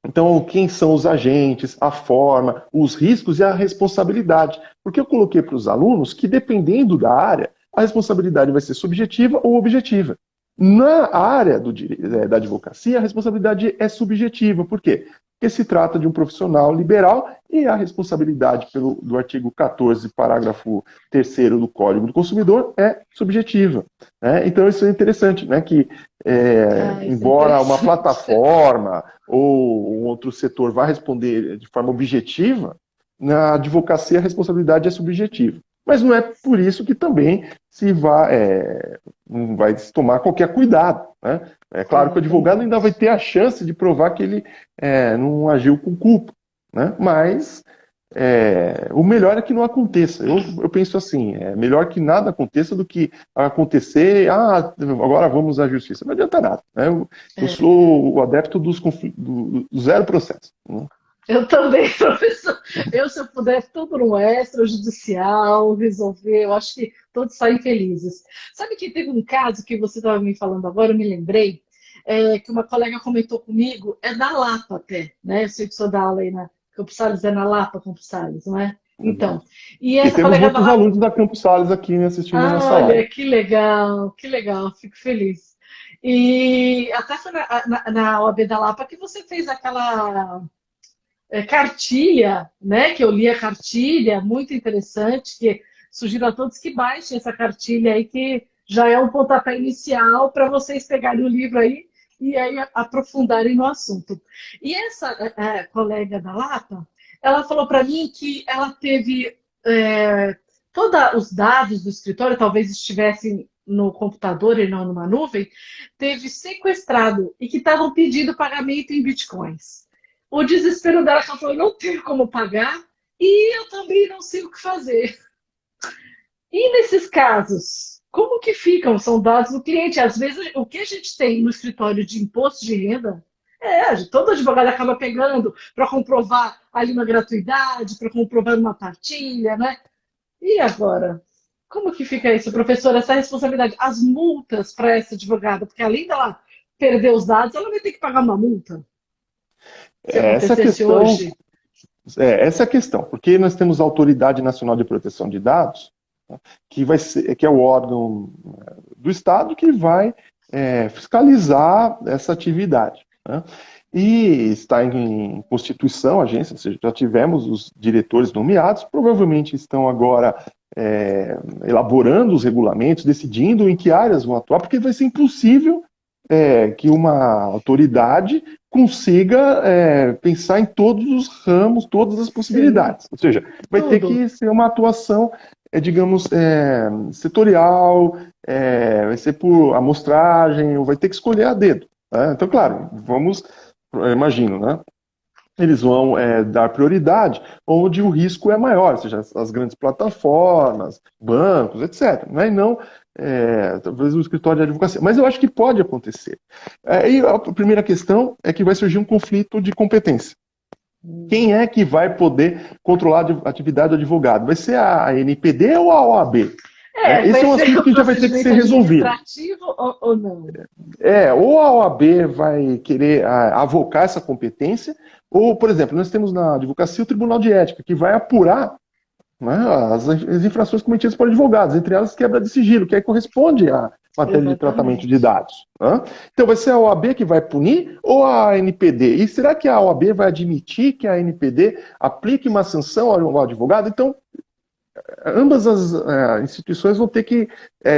Então, quem são os agentes, a forma, os riscos e a responsabilidade. Porque eu coloquei para os alunos que, dependendo da área, a responsabilidade vai ser subjetiva ou objetiva. Na área da advocacia, a responsabilidade é subjetiva. Por quê? Porque se trata de um profissional liberal e a responsabilidade do artigo 14, parágrafo 3º do Código do Consumidor é subjetiva. Né? Então, isso é interessante, né? Que, Isso é embora uma interessante. plataforma ou um outro setor vá responder de forma objetiva, na advocacia a responsabilidade é subjetiva. Mas não é por isso que também não vai se tomar qualquer cuidado. Né? É claro que o advogado ainda vai ter a chance de provar que ele não agiu com culpa. Né? Mas o melhor é que não aconteça. Eu penso assim, é melhor que nada aconteça do que acontecer, agora vamos à justiça. Não adianta nada, né? Eu É. sou o adepto do zero processo, né? Eu também, professor. Se eu pudesse, tudo no extrajudicial, resolver, eu acho que todos saem felizes. Sabe que teve um caso que você estava me falando agora, eu me lembrei, que uma colega comentou comigo, é da Lapa até, né? Eu sei que o senhor dá aula aí na Campos Sales, é na Lapa, Campos Sales, não é? Então, e E essa temos colega da muitos Lapa, alunos da Campos Sales aqui assistindo a nossa live. olha, que legal, fico feliz. E até foi na OAB da Lapa que você fez aquela cartilha, né? Que eu li a cartilha, muito interessante, que sugiro a todos que baixem essa cartilha aí, que já é um pontapé inicial para vocês pegarem o livro aí e aí aprofundarem no assunto. E essa colega da Lapa, ela falou para mim que ela teve todos os dados do escritório, talvez estivessem no computador e não numa nuvem, teve sequestrado e que estavam pedindo pagamento em bitcoins. O desespero dela, ela falou, não tenho como pagar e eu também não sei o que fazer. E nesses casos, como que ficam? São dados do cliente. Às vezes, o que a gente tem no escritório de imposto de renda, todo advogado acaba pegando para comprovar ali uma gratuidade, para comprovar uma partilha, né? E agora? Como que fica isso, professor, essa responsabilidade? As multas para essa advogada, porque além dela perder os dados, ela vai ter que pagar uma multa. Se Essa acontecesse questão, hoje. essa é a questão, porque nós temos a Autoridade Nacional de Proteção de Dados, né, que é o órgão do Estado que vai fiscalizar essa atividade, né? E está em constituição a agência, ou seja, já tivemos os diretores nomeados, provavelmente estão agora elaborando os regulamentos, decidindo em que áreas vão atuar, porque vai ser impossível que uma autoridade consiga pensar em todos os ramos, todas as Sim, possibilidades. Ou seja, vai ter tudo. que ser uma atuação, digamos, setorial, vai ser por amostragem, vai ter que escolher a dedo, né? Então, claro, imagino, né? Eles vão dar prioridade onde o risco é maior, ou seja, as grandes plataformas, bancos, etc. Né? E não, talvez, o escritório de advocacia. Mas eu acho que pode acontecer. E a primeira questão é que vai surgir um conflito de competência. Quem é que vai poder controlar a atividade do advogado? Vai ser a ANPD ou a OAB? Esse Vai é um ser assunto o que já vai ter que ser procedimento resolvido. administrativo ou não? Ou a OAB vai querer avocar essa competência, ou, por exemplo, nós temos na advocacia o Tribunal de Ética, que vai apurar, né, as infrações cometidas por advogados, entre elas quebra de sigilo, que aí corresponde à matéria de tratamento de Exatamente. dados, né? Então vai ser a OAB que vai punir ou a ANPD? E será que a OAB vai admitir que a ANPD aplique uma sanção ao advogado? Então, ambas as instituições vão ter que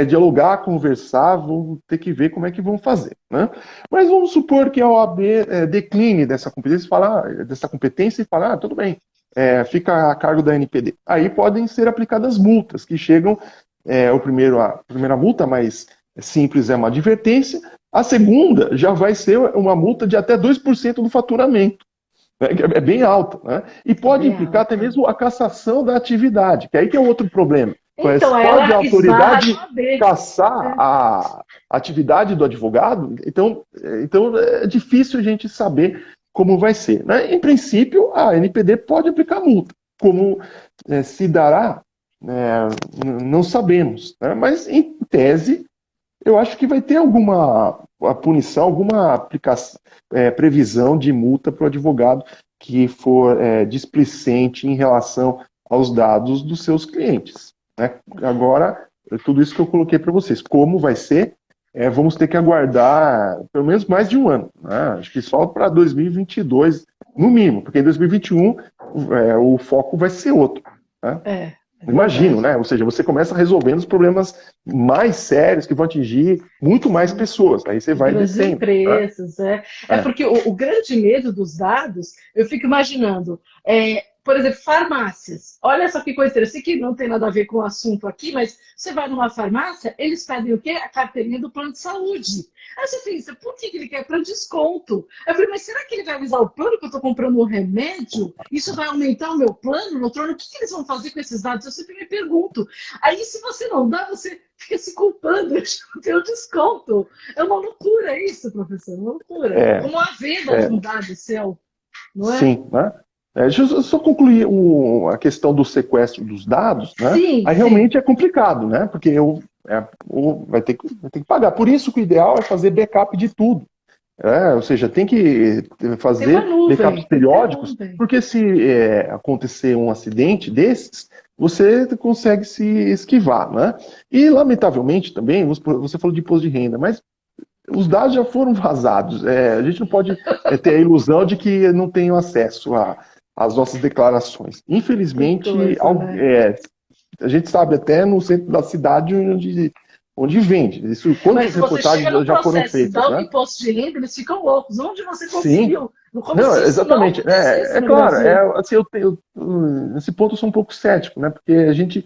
dialogar, conversar, vão ter que ver como é que vão fazer, né? Mas vamos supor que a OAB decline dessa competência e falar, tudo bem, fica a cargo da NPD. Aí podem ser aplicadas multas, que chegam, a primeira multa mais simples é uma advertência, a segunda já vai ser uma multa de até 2% do faturamento. É bem alta, né? E É pode bem implicar até alta. mesmo a cassação da atividade, que aí que é outro problema. Então, Pode a ela esbarra no autoridade AB. cassar É. a atividade do advogado? Então é difícil a gente saber como vai ser, né? Em princípio, a NPD pode aplicar multa. Como se dará, não sabemos, né? Mas, em tese, eu acho que vai ter alguma punição, alguma previsão de multa para o advogado que for displicente em relação aos dados dos seus clientes, né? Agora, tudo isso que eu coloquei para vocês. Como vai ser? Vamos ter que aguardar pelo menos mais de um ano, né? Acho que só para 2022, no mínimo, porque em 2021 o foco vai ser outro, né? É Imagino, verdade. né? Ou seja, você começa resolvendo os problemas mais sérios que vão atingir muito mais pessoas. Aí você vai Grandes descendo, né? empresas, é. É porque o grande medo dos dados, eu fico imaginando, por exemplo, farmácias. Olha só que coisa interessante, que não tem nada a ver com o assunto aqui, mas você vai numa farmácia, eles pedem o quê? A carteirinha do plano de saúde. Aí você pensa, por que ele quer? Para desconto. Eu falei, mas será que ele vai usar o plano que eu estou comprando um remédio? Isso vai aumentar o meu plano, doutor? O que eles vão fazer com esses dados? Eu sempre me pergunto. Aí, se você não dá, você fica se culpando, eu não tenho desconto. É uma loucura isso, professor, uma loucura. Como a venda de um dado seu, não é? Sim, né? Deixa eu só concluir a questão do sequestro dos dados, né? Sim, aí realmente é complicado, né? Porque vai ter que pagar. Por isso que o ideal é fazer backup de tudo. Ou seja, tem que fazer backups periódicos, porque se acontecer um acidente desses, você consegue se esquivar, né? E, lamentavelmente, também, você falou de imposto de renda, mas os dados já foram vazados. A gente não pode ter a ilusão de que não tenham acesso às nossas declarações. Infelizmente, a gente sabe até no centro da cidade onde vende. Isso, quantas reportagens já foram feitas? Dá o imposto de renda, eles ficam loucos. Onde você conseguiu? Não, exatamente. Claro, assim, nesse ponto eu sou um pouco cético, né? Porque a gente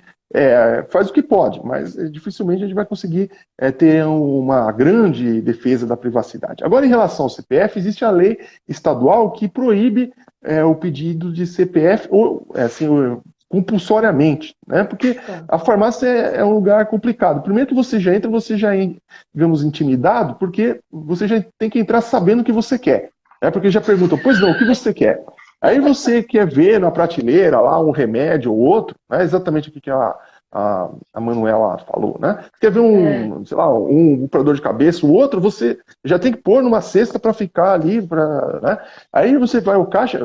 faz o que pode, mas dificilmente a gente vai conseguir ter uma grande defesa da privacidade. Agora, em relação ao CPF, existe a lei estadual que proíbe o pedido de CPF, ou assim, compulsoriamente, né? Porque a farmácia é um lugar complicado. Primeiro que você já entra, você já é, digamos, intimidado, porque você já tem que entrar sabendo o que você quer. Porque já perguntam, pois não, o que você quer? Aí você quer ver na prateleira lá um remédio ou outro, né? Exatamente o que a Manuela falou, né? Quer ver sei lá, um operador de cabeça, o outro você já tem que pôr numa cesta para ficar ali, né? Aí você vai ao caixa,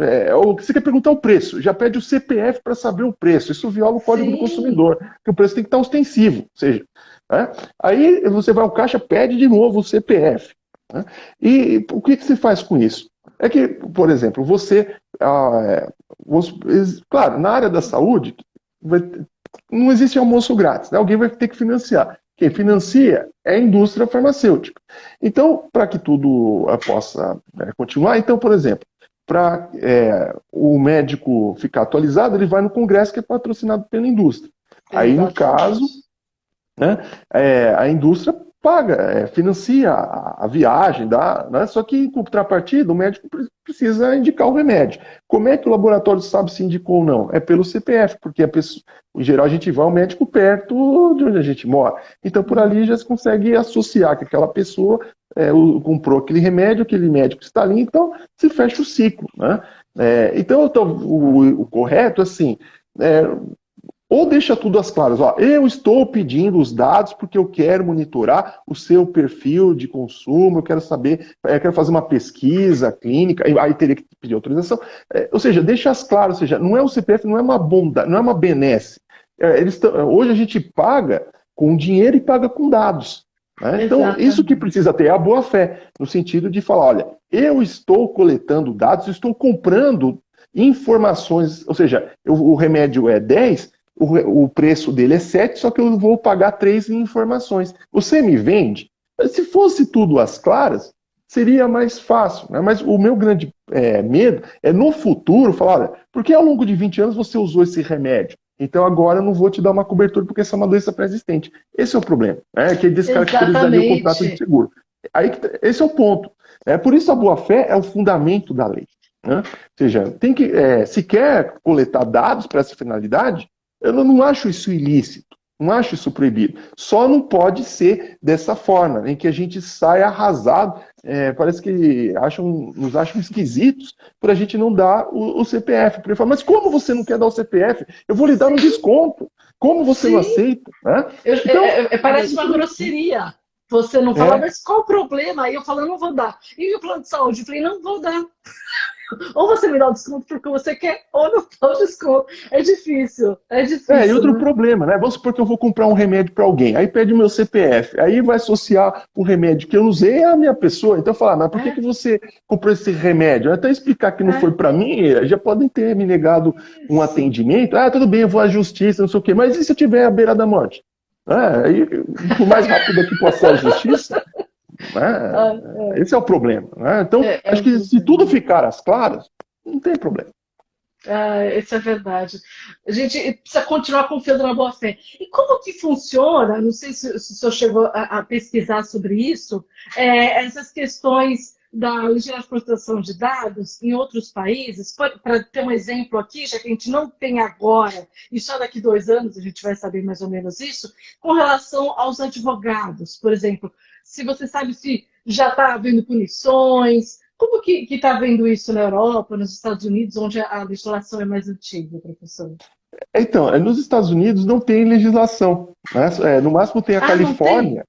você quer perguntar o preço, já pede o CPF para saber o preço. Isso viola o Código do Consumidor, que o preço tem que estar ostensivo, ou seja, né? Aí você vai ao caixa, pede de novo o CPF. Né? E o que se faz com isso? É que, por exemplo, claro, na área da saúde, não existe almoço grátis, né? Alguém vai ter que financiar. Quem financia é a indústria farmacêutica. Então, para que tudo possa continuar, então, por exemplo, para o médico ficar atualizado, ele vai no congresso que é patrocinado pela indústria. Aí, no caso, né, a indústria paga, financia a viagem, né? Só que em contrapartida o médico precisa indicar o remédio. Como é que o laboratório sabe se indicou ou não? É pelo CPF, porque em geral a gente vai ao médico perto de onde a gente mora. Então por ali já se consegue associar que aquela pessoa comprou aquele médico está ali, então se fecha o ciclo, né? Então o correto, assim, ou deixa tudo às claras, eu estou pedindo os dados porque eu quero monitorar o seu perfil de consumo, eu quero saber, eu quero fazer uma pesquisa clínica, aí teria que pedir autorização. Ou seja, deixa as claras, ou seja, não é o CPF, não é uma bondade, não é uma benesse. Hoje a gente paga com dinheiro e paga com dados. Né? Então, isso que precisa ter é a boa-fé, no sentido de falar, olha, eu estou coletando dados, estou comprando informações, ou seja, o remédio é 10, o preço dele é 7, só que eu vou pagar 3 em informações. Você me vende? Se fosse tudo às claras, seria mais fácil. Né? Mas o meu grande medo é no futuro falar, olha, por que ao longo de 20 anos você usou esse remédio? Então agora eu não vou te dar uma cobertura porque essa é uma doença pré-existente. Esse é o problema, né? Que descaracterizaria o contrato de seguro. Esse é o ponto. Por isso a boa-fé é o fundamento da lei. Né? Ou seja, se quer coletar dados para essa finalidade, eu não acho isso ilícito, não acho isso proibido. Só não pode ser dessa forma, em que a gente sai arrasado. Parece que nos acham esquisitos por a gente não dar o CPF. Porque fala, mas como você não quer dar o CPF? Eu vou lhe dar um desconto. Como você não aceita? Né? Então, parece uma grosseria. Você não fala, mas qual o problema? Aí eu falo, eu não vou dar. E o plano de saúde? Eu falei, não vou dar. Ou você me dá o desconto porque você quer, ou não dá o desconto. É difícil, e outro problema, né? Vamos supor que eu vou comprar um remédio para alguém, aí pede o meu CPF, aí vai associar o remédio que eu usei à minha pessoa. Então falar, mas por que você comprou esse remédio? Até explicar que não foi para mim, já podem ter me negado um atendimento. Tudo bem, eu vou à justiça, não sei o quê, mas e se eu estiver à beira da morte? Aí, o mais rápido que possa ser a justiça. Esse é o problema. Né? Então, acho que se tudo ficar às claras, não tem problema. Isso é verdade. A gente precisa continuar confiando na boa fé. E como que funciona? Não sei se o senhor chegou a pesquisar sobre isso, essas questões da Legislação de Proteção de Dados em outros países. Para ter um exemplo aqui, já que a gente não tem agora, e só daqui 2 anos a gente vai saber mais ou menos isso, com relação aos advogados, por exemplo, se você sabe se já está havendo punições, como que está vendo isso na Europa, nos Estados Unidos, onde a legislação é mais antiga, professor? Então, nos Estados Unidos não tem legislação, né? No máximo tem a Ah, não tem? Califórnia,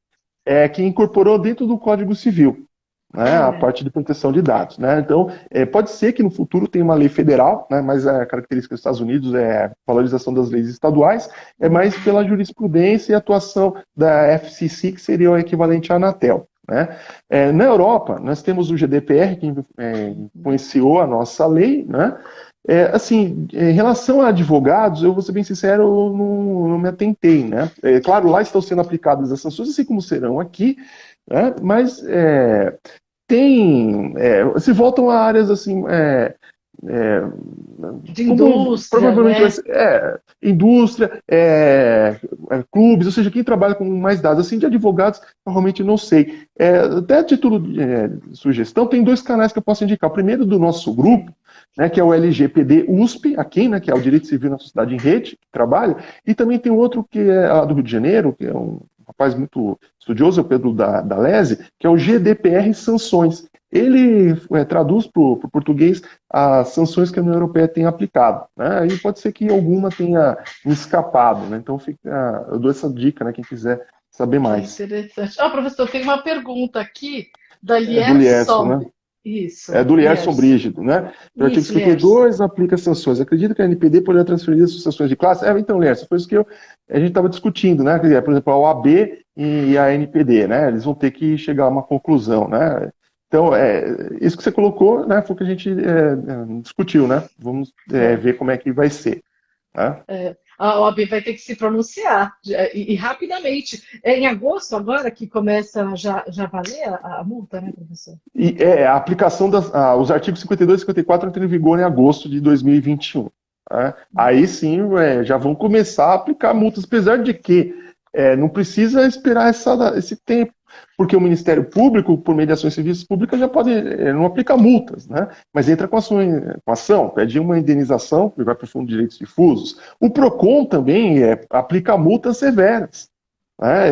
que incorporou dentro do Código Civil, né, a Olha, parte de proteção de dados, né? Então, pode ser que no futuro tenha uma lei federal, né, mas a característica dos Estados Unidos é a valorização das leis estaduais, é mais pela jurisprudência e atuação da FCC, que seria o equivalente à Anatel. Né? Na Europa, nós temos o GDPR, que influenciou a nossa lei, né? Assim, em relação a advogados, eu vou ser bem sincero, eu não me atentei, né? Claro, lá estão sendo aplicadas as sanções, assim como serão aqui, né? Mas se voltam a áreas assim, é, de como indústria, provavelmente vai né? ser, indústria, clubes, ou seja, quem trabalha com mais dados, assim, de advogados, normalmente não sei. Até a título de sugestão, tem dois canais que eu posso indicar. O primeiro do nosso grupo, né, que é o LGPD USP, aqui, né, que é o Direito Civil na Sociedade em Rede, que trabalha, e também tem outro que é lá do Rio de Janeiro, que é um rapaz muito estudioso, é o Pedro da Lese, que é o GDPR Sanções. Ele traduz para o português as sanções que a União Europeia tem aplicado. Né? E pode ser que alguma tenha me escapado. Né? Então eu dou essa dica, né, quem quiser saber Que mais. interessante. Professor, tem uma pergunta aqui da Do Lierson, Lierson. né? Isso, Do Lierson Lierson. Brígido, né? No artigo Isso, Lierson. 52, aplica sanções. Acredita que a NPD poderá transferir as sucessões de classe? Então, Lierson, foi isso que a gente estava discutindo, né? Por exemplo, a OAB e a NPD, né? Eles vão ter que chegar a uma conclusão, né? Então, isso que você colocou, né? Foi o que a gente discutiu, né? Vamos É. ver como é que vai ser. Né? A OAB vai ter que se pronunciar e rapidamente. É em agosto agora que começa já valer a multa, né, professor? E a aplicação os artigos 52 e 54 entram em vigor em agosto de 2021. Né? Aí sim, já vão começar a aplicar multas, apesar de que não precisa esperar esse tempo, porque o Ministério Público, por meio de ações civis públicas, já pode, não aplica multas, né? Mas entra com ação, pede uma indenização, que vai para o Fundo de Direitos Difusos. O PROCON também aplica multas severas.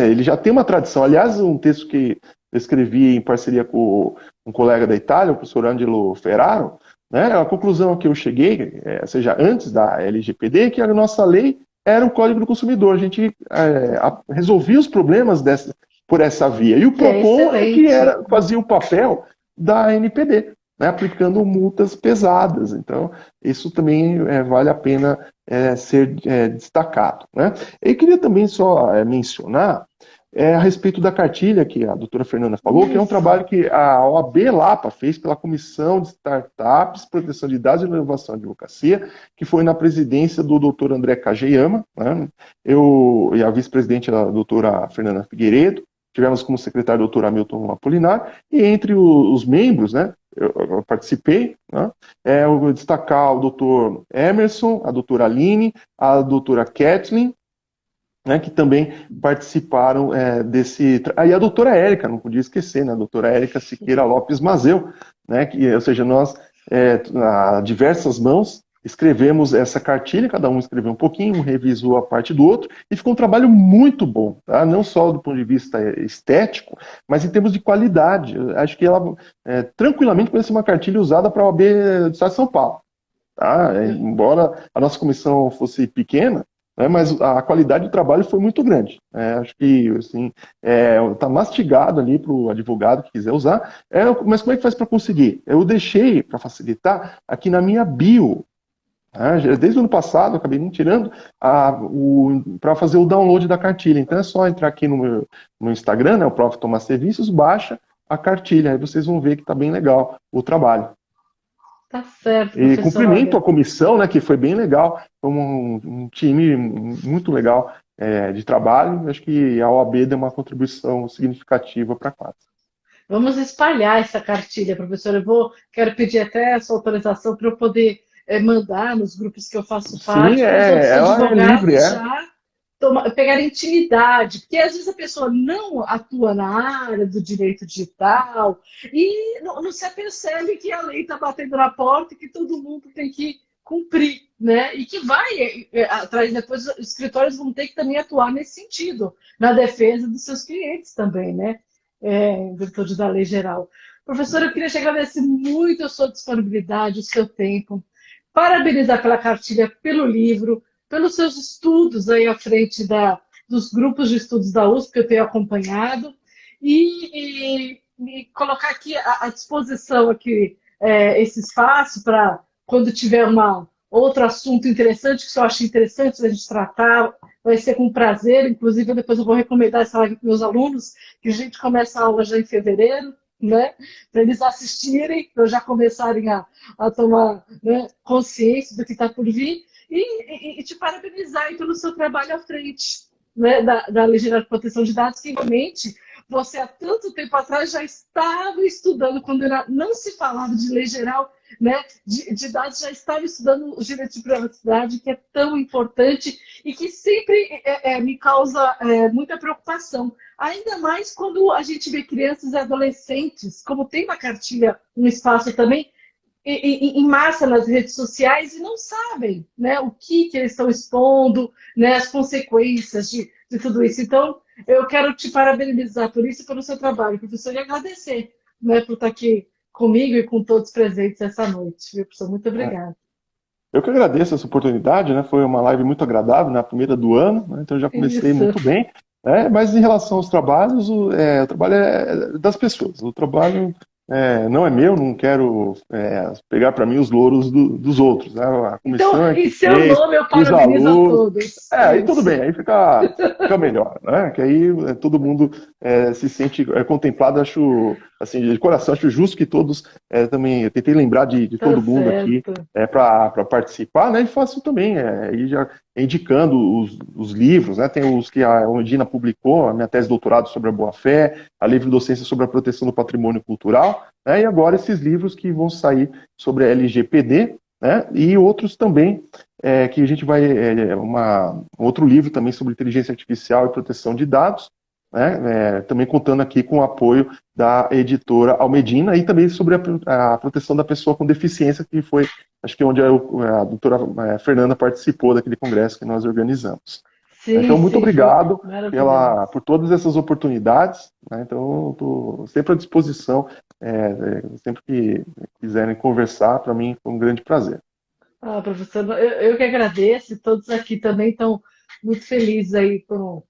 Ele já tem uma tradição. Aliás, um texto que eu escrevi em parceria com um colega da Itália, o professor Angelo Ferraro, né, a conclusão que eu cheguei, ou seja, antes da LGPD, é que a nossa lei era o Código do Consumidor. A gente resolvia os problemas por essa via. E o Que é PROCON excelente. fazia o papel da NPD, né, aplicando multas pesadas. Então, isso também vale a pena ser destacado. Né? Eu queria também só mencionar a respeito da cartilha que a doutora Fernanda falou, que é um Isso. trabalho que a OAB Lapa fez pela Comissão de Startups, Proteção de Dados e Inovação e Advocacia, que foi na presidência do doutor André Kageyama, né? Eu e a vice-presidente, a doutora Fernanda Figueiredo, tivemos como secretário o doutor Hamilton Apolinar, e entre os membros, né, eu participei, né, eu vou destacar o doutor Emerson, a doutora Aline, a doutora Kathleen, né, que também participaram desse. Aí a doutora Érica, não podia esquecer, né, a doutora Érica Siqueira Lopes Mazeu, né, ou seja, nós, a diversas mãos, escrevemos essa cartilha, cada um escreveu um pouquinho, um revisou a parte do outro, e ficou um trabalho muito bom, tá? Não só do ponto de vista estético, mas em termos de qualidade. Eu acho que ela tranquilamente pode ser uma cartilha usada para a OAB do Estado de São Paulo. Tá? Embora a nossa comissão fosse pequena, né, mas a qualidade do trabalho foi muito grande. Acho que assim, está mastigado ali para o advogado que quiser usar. Mas como é que faz para conseguir? Eu deixei, para facilitar, aqui na minha bio. Desde o ano passado, eu acabei nem tirando para fazer o download da cartilha. Então é só entrar aqui no Instagram, né, o Prof. Tomás Serviços, baixa a cartilha. Aí vocês vão ver que está bem legal o trabalho. Tá certo, E professor. cumprimento Olha, a comissão, né, que foi bem legal, foi um time muito legal de trabalho. Acho que a OAB deu uma contribuição significativa para a classe. vamos espalhar essa cartilha, professor. Quero pedir até a sua autorização para eu poder mandar nos grupos que eu faço Sim, parte, para os outros ela é livre, advogados é. já pegar intimidade, porque às vezes a pessoa não atua na área do direito digital e não se apercebe que a lei está batendo na porta e que todo mundo tem que cumprir, né? E que vai atrás, depois os escritórios vão ter que também atuar nesse sentido, na defesa dos seus clientes também, né? Em virtude da lei geral. Professora, eu queria te agradecer muito a sua disponibilidade, o seu tempo, parabenizar pela cartilha, pelo livro, pelos seus estudos aí à frente dos grupos de estudos da USP que eu tenho acompanhado e colocar aqui à disposição aqui, esse espaço para quando tiver outro assunto interessante que eu acho interessante a gente tratar, vai ser com prazer. Inclusive, depois eu vou recomendar essa live para meus alunos, que a gente começa a aula já em fevereiro, né? Para eles assistirem, para já começarem a tomar, né, consciência do que está por vir. E te parabenizar aí pelo seu trabalho à frente, né, da Lei Geral de Proteção de Dados, que realmente você há tanto tempo atrás já estava estudando, quando não se falava de lei geral, né, de dados, já estava estudando o direito de privacidade, que é tão importante e que sempre me causa muita preocupação. Ainda mais quando a gente vê crianças e adolescentes, como tem na cartilha um espaço também, em massa nas redes sociais e não sabem, né, o que eles estão expondo, né, as consequências de tudo isso. Então, eu quero te parabenizar por isso e pelo seu trabalho, professor, e agradecer, né, por estar aqui comigo e com todos presentes essa noite. Viu, professor? Muito obrigada. Eu que agradeço essa oportunidade, né? Foi uma live muito agradável, né? A primeira do ano, né? Então já comecei Isso. muito bem. Mas em relação aos trabalhos, o trabalho é das pessoas. O trabalho não é meu, não quero pegar para mim os louros dos outros. Né? A comissão Então, é em que seu fez, nome, eu os parabenizo a alunos. todos. Aí tudo Isso. bem, aí fica melhor, né? Que aí todo mundo se sente contemplado, acho, assim, de coração, acho justo que todos também, eu tentei lembrar de Tá todo mundo aqui certo. para participar, né? E faço também, aí já indicando os livros, né? Tem os que a Ondina publicou, a minha tese de doutorado sobre a boa-fé, a livre docência sobre a proteção do patrimônio cultural, né? E agora esses livros que vão sair sobre a LGPD, né? E outros também que a gente vai outro livro também sobre inteligência artificial e proteção de dados, né? Também contando aqui com o apoio da editora Almedina e também sobre a proteção da pessoa com deficiência, que foi, acho que onde a doutora Fernanda participou daquele congresso que nós organizamos. Sim, Então, muito sim, foi obrigado maravilhoso. por todas essas oportunidades, né? Então, estou sempre à disposição, sempre que quiserem conversar, para mim foi um grande prazer. Ah, professor, eu que agradeço, e todos aqui também estão muito felizes aí por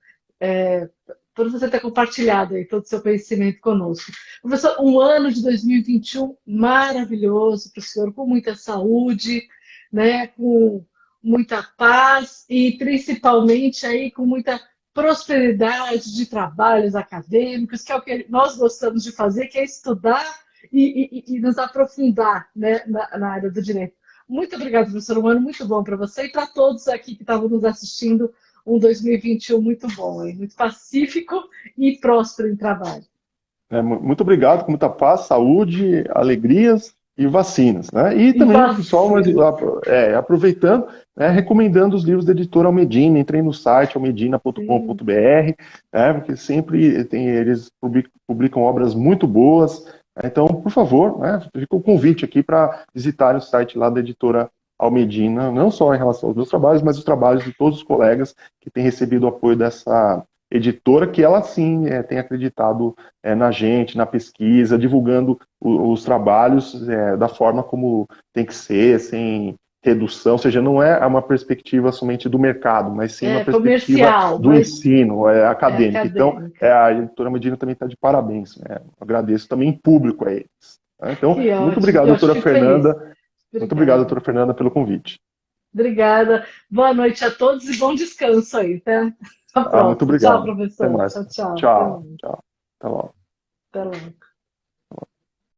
você ter compartilhado aí todo o seu conhecimento conosco. Professor, um ano de 2021 maravilhoso para o senhor, com muita saúde, né, com muita paz e principalmente aí com muita prosperidade de trabalhos acadêmicos, que é o que nós gostamos de fazer, que é estudar e nos aprofundar, né, na área do direito. Muito obrigada, professor. Um ano muito bom para você e para todos aqui que estavam nos assistindo. Um 2021 muito bom, hein? Muito pacífico e próspero em trabalho. Muito obrigado, com muita paz, saúde, alegrias e vacinas, né? E E também, pessoal, mas, vacina. aproveitando, né, recomendando os livros da editora Almedina, entrem no site Sim. almedina.com.br, né, porque sempre eles publicam obras muito boas, né? Então, por favor, né, fica o convite aqui para visitarem o site lá da editora Almedina, não só em relação aos meus trabalhos, mas os trabalhos de todos os colegas que têm recebido o apoio dessa editora, que ela sim tem acreditado na gente, na pesquisa, divulgando os trabalhos da forma como tem que ser, sem redução, ou seja, não é uma perspectiva somente do mercado, mas sim uma É perspectiva comercial, do mas ensino é acadêmico. Então, acadêmica. a editora Medina também está de parabéns. Agradeço também em público a eles. Tá? Então, Que muito ótimo, obrigado, que ótimo. doutora Fico feliz. Fernanda. Muito obrigado, Obrigada. doutora Fernanda, pelo convite. Obrigada. Boa noite a todos e bom descanso aí. Até a Muito próxima. Tchau, obrigado. Até professor. mais. Tchau, tchau. Até Tchau, logo. tchau. Até logo. Até logo.